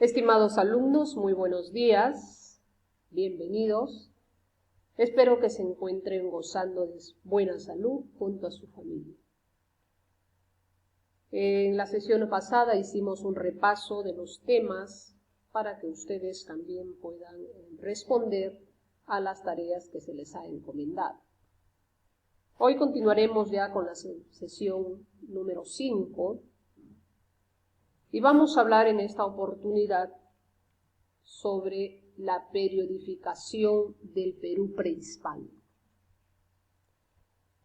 Estimados alumnos, muy buenos días, bienvenidos. Espero que se encuentren gozando de buena salud junto a su familia. En la sesión pasada hicimos un repaso de los temas para que ustedes también puedan responder a las tareas que se les ha encomendado. Hoy continuaremos ya con la sesión número 5 y vamos a hablar en esta oportunidad sobre la periodificación del Perú prehispánico.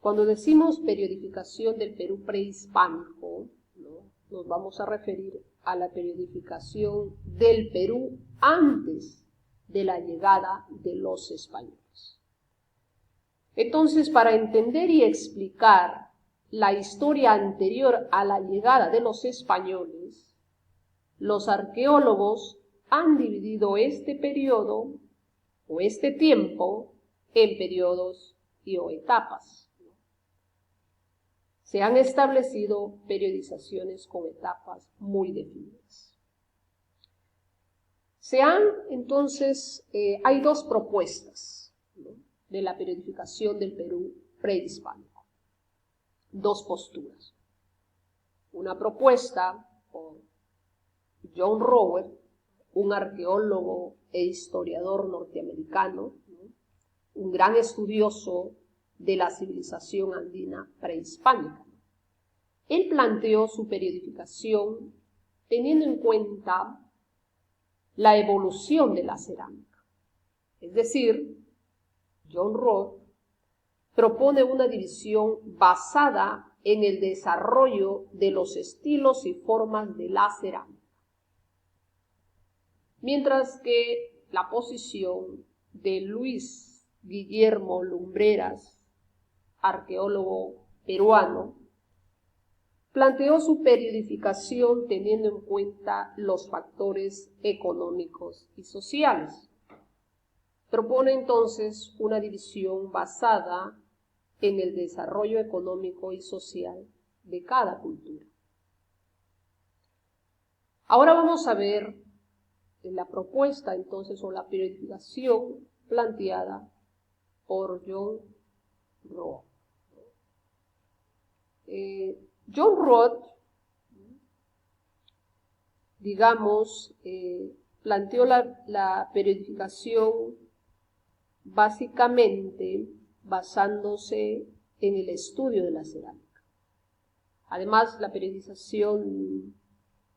Cuando decimos periodificación del Perú prehispánico, nos vamos a referir a la periodificación del Perú antes de la llegada de los españoles. Entonces, para entender y explicar la historia anterior a la llegada de los españoles, los arqueólogos han dividido este periodo o este tiempo en periodos o etapas. Se han establecido periodizaciones con etapas muy definidas. Entonces, hay dos propuestas de la periodificación del Perú prehispánico. Dos posturas. Una propuesta por John Rowe, un arqueólogo e historiador norteamericano, un gran estudioso de la civilización andina prehispánica. Él planteó su periodificación teniendo en cuenta la evolución de la cerámica. Es decir, John Rowe propone una división basada en el desarrollo de los estilos y formas de la cerámica. Mientras que la posición de Luis Guillermo Lumbreras, arqueólogo peruano, planteó su periodificación teniendo en cuenta los factores económicos y sociales. Propone entonces una división basada en el desarrollo económico y social de cada cultura. Ahora vamos a ver la propuesta entonces o la periodificación planteada por John Rowe. John Rowe, planteó la periodificación básicamente basándose en el estudio de la cerámica. Además, la periodización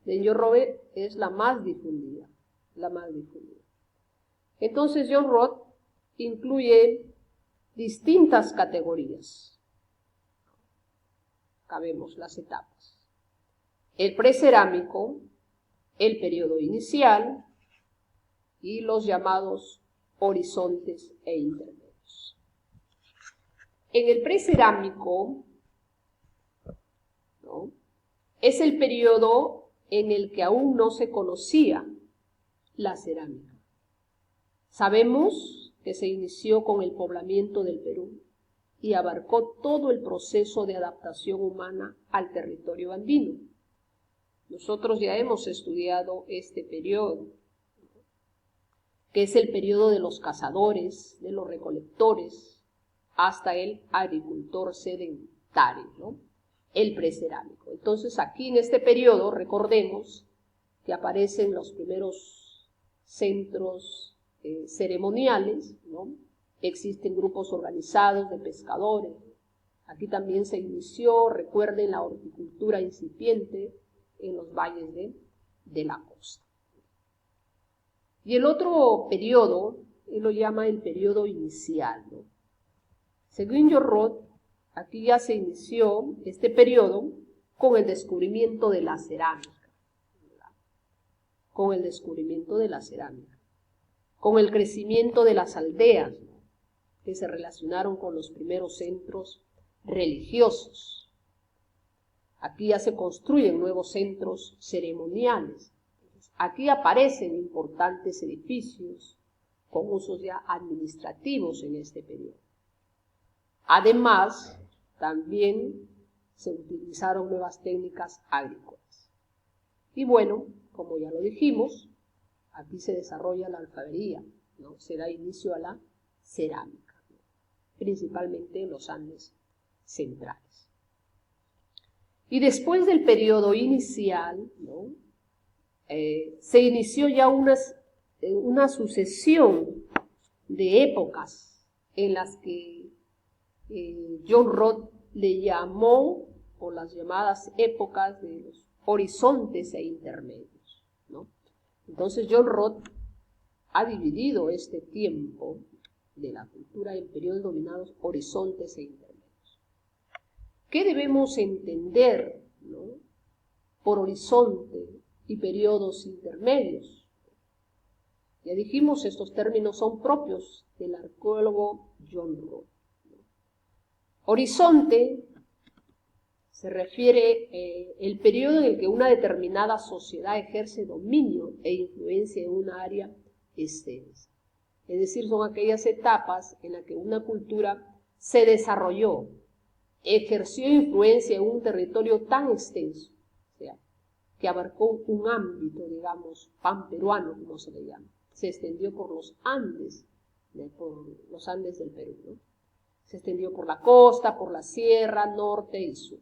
de John Rowe es la más difundida. Entonces, John Rowe incluye distintas categorías. Acá vemos las etapas. El precerámico, el periodo inicial y los llamados horizontes e intermedios. En el precerámico, es el periodo en el que aún no se conocía la cerámica. Sabemos que se inició con el poblamiento del Perú y abarcó todo el proceso de adaptación humana al territorio andino. Nosotros ya hemos estudiado este periodo, que es el periodo de los cazadores, de los recolectores, hasta el agricultor sedentario, el precerámico. Entonces, aquí en este periodo, recordemos que aparecen los primeros centros ceremoniales, Existen grupos organizados de pescadores. Aquí también se inició, recuerden, la horticultura incipiente en los valles de la costa. Y el otro periodo, él lo llama el periodo inicial. Según John Rowe, aquí ya se inició este periodo con el descubrimiento de la cerámica. Con el crecimiento de las aldeas, que se relacionaron con los primeros centros religiosos. Aquí ya se construyen nuevos centros ceremoniales. Aquí aparecen importantes edificios con usos ya administrativos en este periodo. Además, también se utilizaron nuevas técnicas agrícolas. Y bueno, como ya lo dijimos, aquí se desarrolla la alfarería, ¿no? Se da inicio a la cerámica, ¿no? Principalmente en los Andes centrales. Y después del periodo inicial, ¿no? Se inició ya una sucesión de épocas en las que John Roth le llamó, o las llamadas épocas de los horizontes e intermedios, ¿no? Entonces John Roth ha dividido este tiempo de la cultura en periodos denominados horizontes e intermedios. ¿Qué debemos entender, ¿no? por horizonte y periodos intermedios? Ya dijimos, estos términos son propios del arqueólogo John Roth. Horizonte se refiere el periodo en el que una determinada sociedad ejerce dominio e influencia en una área extensa. Es decir, son aquellas etapas en las que una cultura se desarrolló, ejerció influencia en un territorio tan extenso, o sea, que abarcó un ámbito, digamos, panperuano, como se le llama. Se extendió por los Andes del Perú, ¿no? Se extendió por la costa, por la sierra, norte y sur.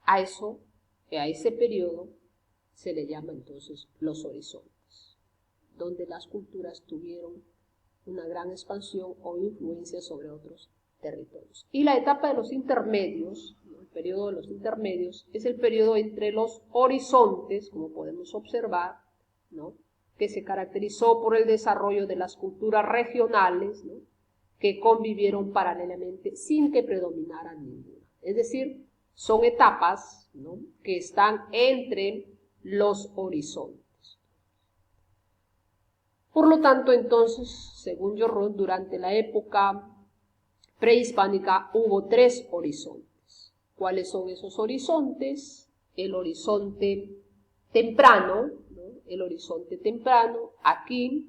A ese periodo se le llama entonces los horizontes, donde las culturas tuvieron una gran expansión o influencia sobre otros territorios. Y la etapa de los intermedios, el periodo de los intermedios, es el periodo entre los horizontes, como podemos observar, ¿no? que se caracterizó por el desarrollo de las culturas regionales, ¿no? que convivieron paralelamente sin que predominaran ninguna. Es decir, son etapas, ¿no? que están entre los horizontes. Por lo tanto, entonces, según John Roth, durante la época prehispánica hubo 3 horizontes. ¿Cuáles son esos horizontes? El horizonte temprano, ¿no? El horizonte temprano, aquí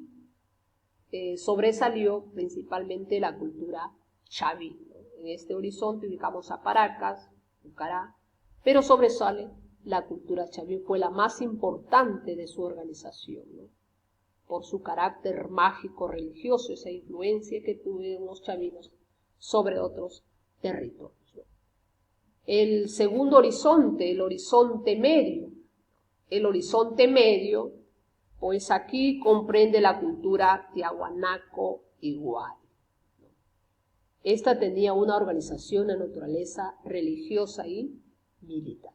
sobresalió principalmente la cultura chaví, ¿no? En este horizonte ubicamos a Paracas, Pucará, pero sobresale la cultura chaví, fue la más importante de su organización, ¿no? por su carácter mágico religioso, esa influencia que tuvieron los chavinos sobre otros territorios, ¿no? El segundo horizonte, el horizonte medio, pues aquí comprende la cultura tiahuanaco igual. Esta tenía una organización de naturaleza religiosa y militar.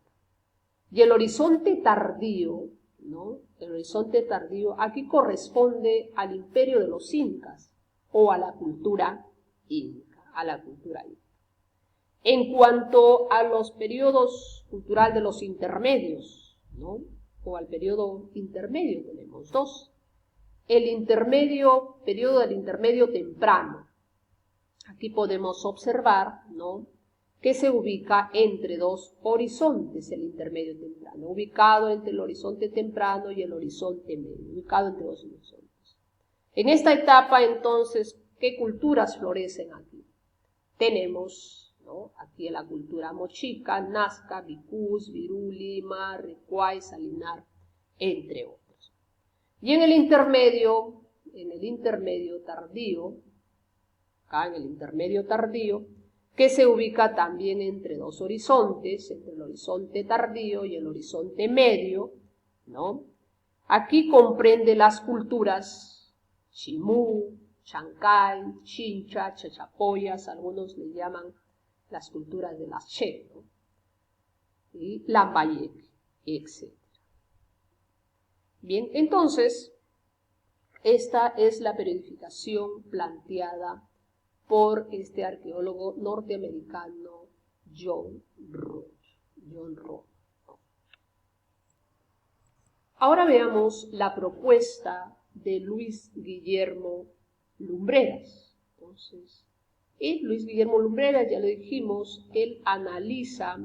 Y el horizonte tardío, ¿no? El horizonte tardío aquí corresponde al imperio de los incas o a la cultura inca, En cuanto a los periodos culturales de los intermedios, ¿no? o al periodo intermedio, tenemos 2. El periodo del intermedio temprano. Aquí podemos observar, ¿no? que se ubica entre 2 horizontes, el intermedio temprano, ubicado entre el horizonte temprano y el horizonte medio, ubicado entre 2 horizontes. En esta etapa, entonces, ¿qué culturas florecen aquí? Tenemos, ¿no? aquí la cultura mochica, nazca, bicús, virú, lima, recuay, salinar, entre otros. Y en el intermedio tardío, acá en el intermedio tardío, que se ubica también entre 2 horizontes, entre el horizonte tardío y el horizonte medio, ¿no? Aquí comprende las culturas Chimú, Chancay, Chincha, Chachapoyas, algunos le llaman las culturas de las Che, ¿no? y Lambayeque, etc. Bien, entonces, esta es la periodificación planteada por este arqueólogo norteamericano John Roth. Ahora veamos la propuesta de Luis Guillermo Lumbreras. Entonces, Luis Guillermo Lumbreras, ya lo dijimos, él analiza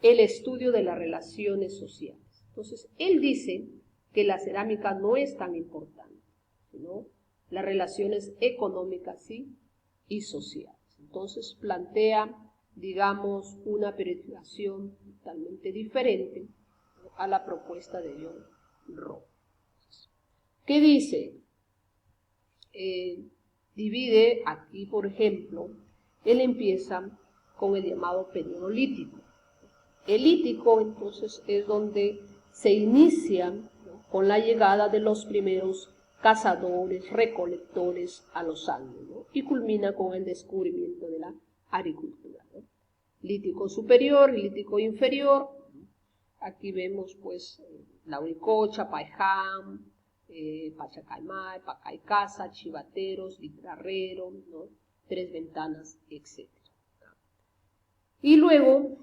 el estudio de las relaciones sociales. Entonces, él dice que la cerámica no es tan importante, sino las relaciones económicas sí y sociales. Entonces plantea, digamos, una periodización totalmente diferente a la propuesta de John Roth. ¿Qué dice? Divide aquí, por ejemplo, él empieza con el llamado periodo lítico. El lítico, entonces, es donde se inicia, ¿no?, con la llegada de los primeros cazadores, recolectores a los Andes, ¿no?, y culmina con el descubrimiento de la agricultura, ¿no? Lítico superior y lítico inferior. Aquí vemos, pues, Lauricocha, Paiján, Pachacaymay, Pacaicasa, Chivateros, Vitrarrero, ¿no?, Tres Ventanas, etc. Y luego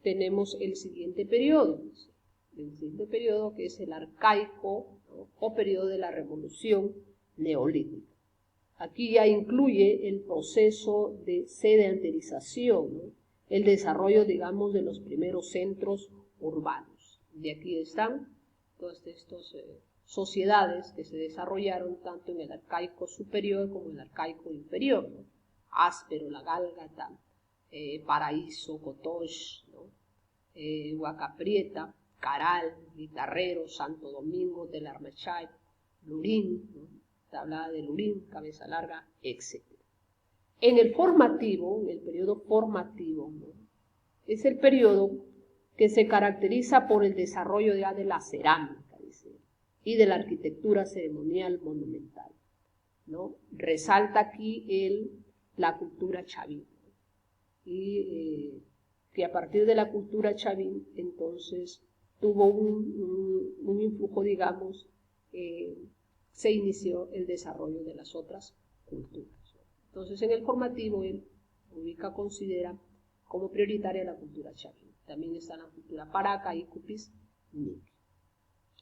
tenemos el siguiente periodo que es el arcaico, ¿no?, o periodo de la revolución neolítica. Aquí ya incluye el proceso de sedentarización, ¿no?, el desarrollo, digamos, de los primeros centros urbanos. De aquí están todas estas sociedades que se desarrollaron tanto en el arcaico superior como en el arcaico inferior, ¿no? Áspero, La Gálgata, Paraíso, Cotox, ¿no?, Huacaprieta, Caral, Guitarrero, Santo Domingo, Telarmachay, Lurín, ¿no?, Tablada de Lurín, Cabeza Larga, etc. En el periodo formativo, ¿no?, es el periodo que se caracteriza por el desarrollo ya de la cerámica, dice, y de la arquitectura ceremonial monumental, ¿no? Resalta aquí la cultura chavín, ¿no?, y que a partir de la cultura chavín, entonces, tuvo un influjo, digamos, se inició el desarrollo de las otras culturas, ¿no? Entonces, en el formativo, él considera como prioritaria la cultura chavín. También está la cultura paraca, Icupis, Nique.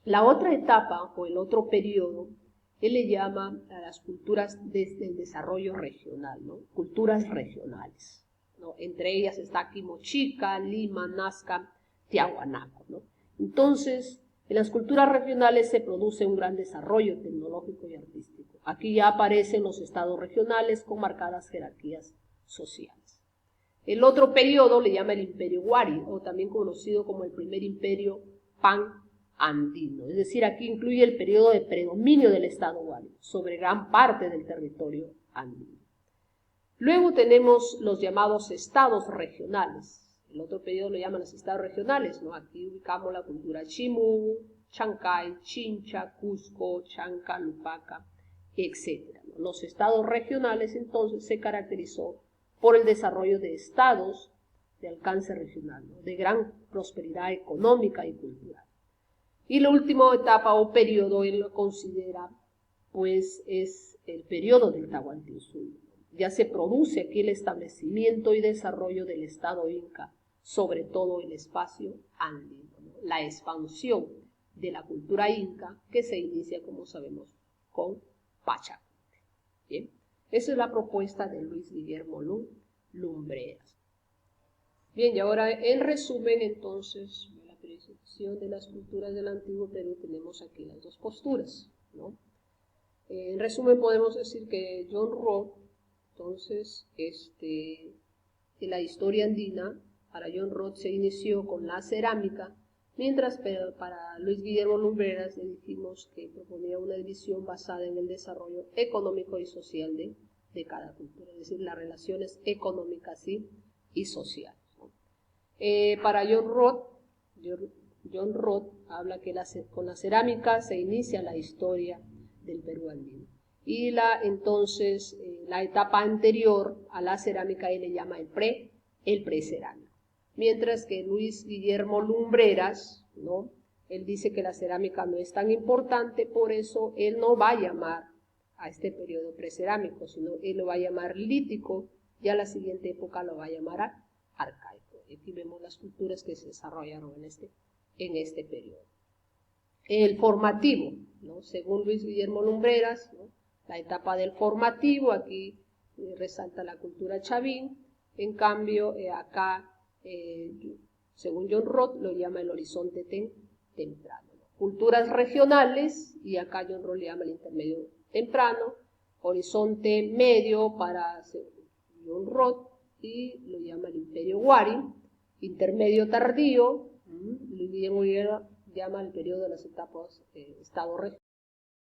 La otra etapa, o el otro periodo, él le llama a las culturas desde el desarrollo regional, ¿no?, culturas regionales, ¿no? Entre ellas está aquí Mochica, Lima, Nazca, Tiahuanaco, ¿no? Entonces, en las culturas regionales se produce un gran desarrollo tecnológico y artístico. Aquí ya aparecen los estados regionales con marcadas jerarquías sociales. El otro periodo le llama el Imperio Huari, o también conocido como el primer imperio pan-andino. Es decir, aquí incluye el periodo de predominio del estado Huari sobre gran parte del territorio andino. Luego tenemos los llamados estados regionales. El otro periodo lo llaman los estados regionales, ¿no? Aquí ubicamos la cultura Chimú, Chancay, Chincha, Cusco, Chanca, Lupaca, etc. Los estados regionales, entonces, se caracterizó por el desarrollo de estados de alcance regional, ¿no?, de gran prosperidad económica y cultural. Y la última etapa o periodo, él lo considera, pues, es el periodo del Tahuantinsuyo. Ya se produce aquí el establecimiento y desarrollo del Estado Inca sobre todo el espacio andino, ¿no?, la expansión de la cultura inca que se inicia, como sabemos, con Pachacuti. Bien, esa es la propuesta de Luis Guillermo Lumbreras. Bien, y ahora en resumen, entonces, la presentación de las culturas del Antiguo Perú, tenemos aquí las dos posturas, ¿no? En resumen, podemos decir que John Roth, entonces, de la historia andina, para John Roth se inició con la cerámica, mientras para Luis Guillermo Lumbreras le dijimos que proponía una división basada en el desarrollo económico y social de cada cultura, es decir, las relaciones económicas y sociales, ¿no? Para John Roth habla que con la cerámica se inicia la historia del Perú andino. Y entonces la etapa anterior a la cerámica él le llama el precerámico. Mientras que Luis Guillermo Lumbreras, ¿no?, él dice que la cerámica no es tan importante, por eso él no va a llamar a este periodo precerámico, sino él lo va a llamar lítico, y a la siguiente época lo va a llamar arcaico. Aquí vemos las culturas que se desarrollaron en este periodo. El formativo, ¿no?, según Luis Guillermo Lumbreras, ¿no?, la etapa del formativo, aquí resalta la cultura chavín. En cambio, acá, según John Roth, lo llama el horizonte temprano, ¿no? Culturas regionales, y acá John Roth le llama el intermedio temprano, horizonte medio para John Roth, y lo llama el imperio Huari, intermedio tardío, Luis Guillermo llama el periodo de las etapas estado regional.